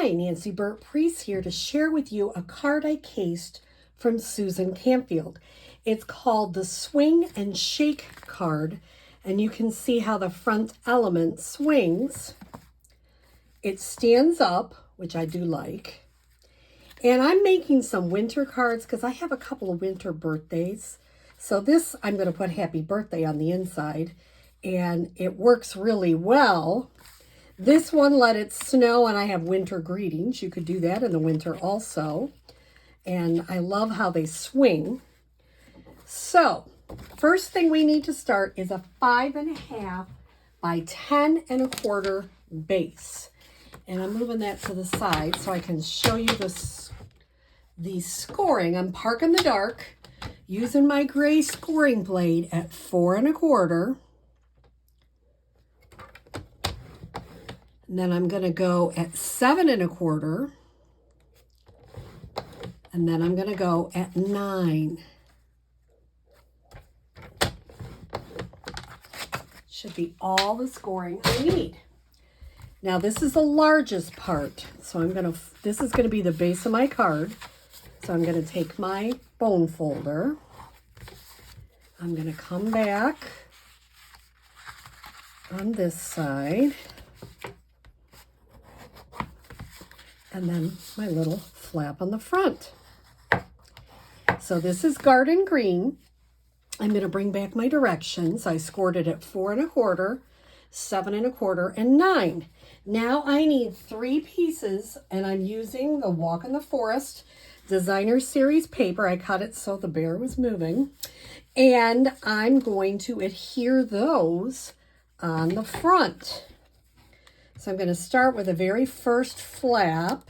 Hi, Nancy Burt-Preece here to share with you a card I cased from Susan Campfield. It's called the Swing and Shake card, and you can see how the front element swings. It stands up, which I do like. And I'm making some winter cards because I have a couple of winter birthdays. So this, I'm going to put happy birthday on the inside, and it works really well. This one, let it snow, and I have winter greetings. You could do that in the winter also. And I love how they swing. So, first thing we need to start is a 5.5 by 10 1/4 base. And I'm moving that to the side so I can show you the scoring. I'm parking the dark, using my gray scoring blade at 4 1/4. And then I'm going to go at 7 1/4. And then I'm going to go at 9. Should be all the scoring I need. Now this is the largest part. So this is going to be the base of my card. So I'm going to take my bone folder. I'm going to come back on this side. And then my little flap on the front. So this is garden green. I'm going to bring back my directions. I scored it at 4 1/4, 7 1/4, and 9. Now I need 3 pieces, and I'm using the Walk in the Forest Designer Series paper. I cut it so the bear was moving. And I'm going to adhere those on the front. So I'm going to start with the very first flap,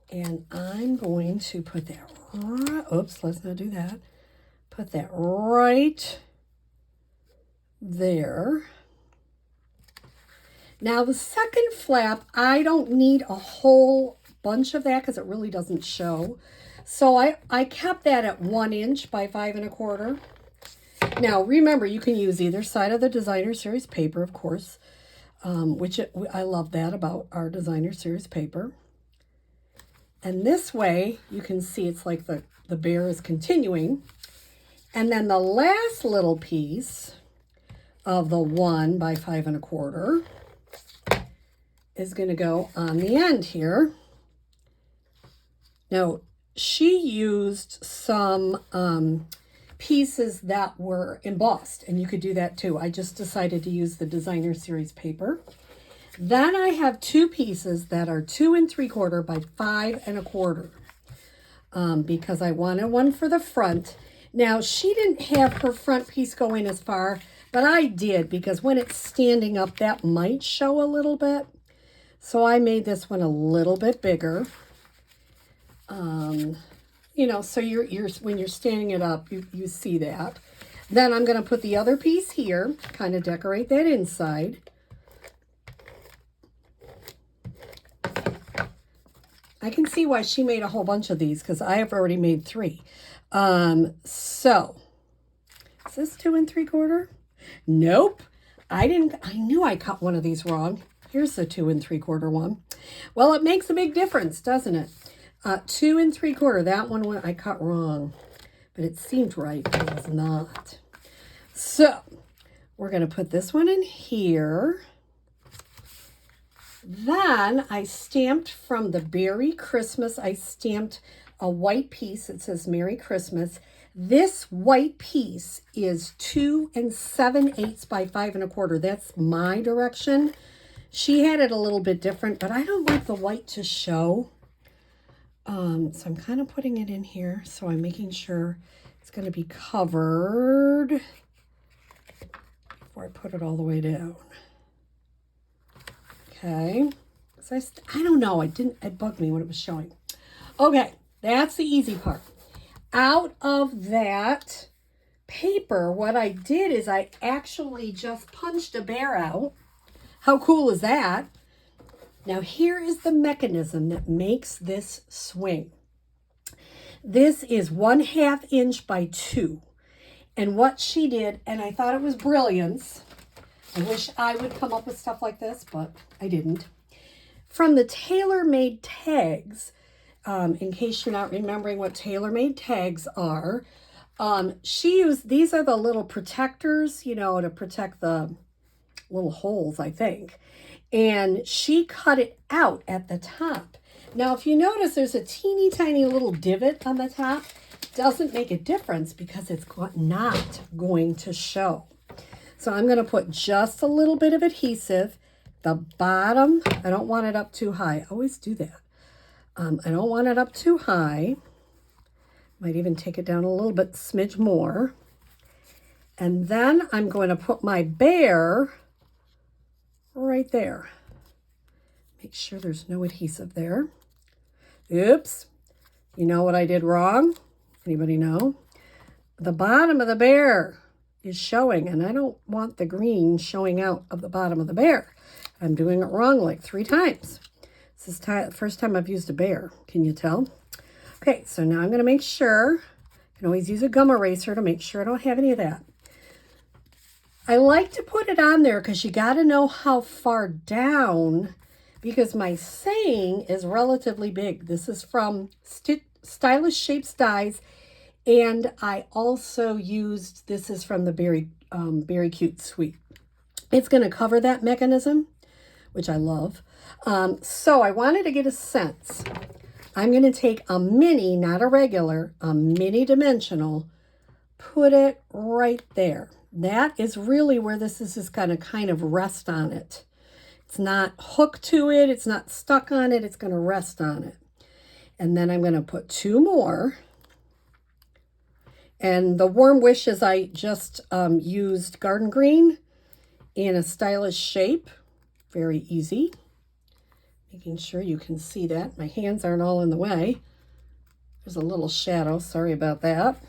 and I'm going to put that right, oops, let's not do that. Put that right there. Now the second flap, I don't need a whole bunch of that because it really doesn't show. So I kept that at 1 inch by 5 1/4. Now remember, you can use either side of the Designer Series paper, of course. I love that about our Designer Series paper. And this way, you can see it's like the bear is continuing. And then the last little piece of the 1 by 5 1/4 is going to go on the end here. Now, she used some pieces that were embossed, and you could do that too. I just decided to use the Designer Series paper. Then I have 2 pieces that are 2 3/4 by 5 1/4 because I wanted one for the front. Now, she didn't have her front piece go in as far, but I did because when it's standing up, that might show a little bit. So I made this one a little bit bigger. You know, so when you're standing it up, you see that. Then I'm going to put the other piece here, kind of decorate that inside. I can see why she made a whole bunch of these because I have already made 3. So, is this 2 3/4? Nope. I knew I cut one of these wrong. Here's the 2 3/4 one. Well, it makes a big difference, doesn't it? 2 3/4, that one I cut wrong, but it seemed right, but it was not. So, we're going to put this one in here. Then I stamped from the Berry Christmas, I stamped a white piece. It says Merry Christmas. This white piece is 2 7/8 by 5 1/4. That's my direction. She had it a little bit different, but I don't like the white to show. So I'm kind of putting it in here. So I'm making sure it's going to be covered before I put it all the way down. Okay. So I don't know. It bugged me when it was showing. Okay. That's the easy part. Out of that paper, what I did is I actually just punched a bear out. How cool is that? Now here is the mechanism that makes this swing. This is 1/2 inch by 2. And what she did, and I thought it was brilliance. I wish I would come up with stuff like this, but I didn't. from the Tailor-made tags. In case you're not remembering what Tailor-made tags are, she used, these are the little protectors, you know, to protect the little holes, I think. And she cut it out at the top. Now, if you notice, there's a teeny tiny little divot on the top. Doesn't make a difference because it's not going to show. So I'm going to put just a little bit of adhesive. The bottom, I don't want it up too high. I always do that. I don't want it up too high. Might even take it down a little bit, smidge more. And then I'm going to put my bear right there. Make sure there's no adhesive there. Oops. You know what I did wrong? Anybody know? The bottom of the bear is showing, and I don't want the green showing out of the bottom of the bear. I'm doing it wrong like 3 times. This is the first time I've used a bear. Can you tell? Okay, so now I'm going to make sure. I can always use a gum eraser to make sure I don't have any of that. I like to put it on there because you got to know how far down, because my saying is relatively big. This is from Stylish Shapes Dies, and I also used, this is from the Berry Cute Suite. It's going to cover that mechanism, which I love. So I wanted to get a sense. I'm going to take a mini, not a regular, a mini dimensional, put it right there. That is really where this is just going to kind of rest on it. It's not hooked to it. It's not stuck on it. It's going to rest on it. And then I'm going to put 2 more. And the Warm Wishes, I just used Garden Green in a stylish shape. Very easy. Making sure you can see that. My hands aren't all in the way. There's a little shadow. Sorry about that.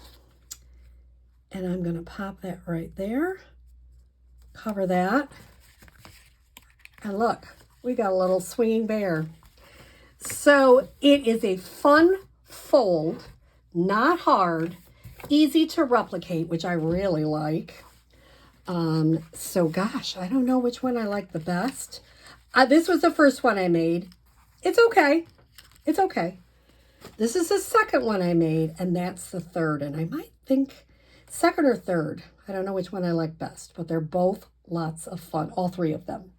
And I'm going to pop that right there. Cover that. And look, we got a little swinging bear. So it is a fun fold, not hard, easy to replicate, which I really like. So gosh, I don't know which one I like the best. This was the first one I made. It's okay. It's okay. This is the second one I made, and that's the third. And I might think second or third. I don't know which one I like best, but they're both lots of fun, all 3 of them.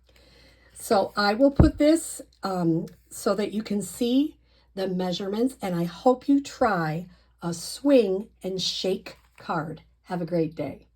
So I will put this so that you can see the measurements, and I hope you try a swing and shake card. Have a great day.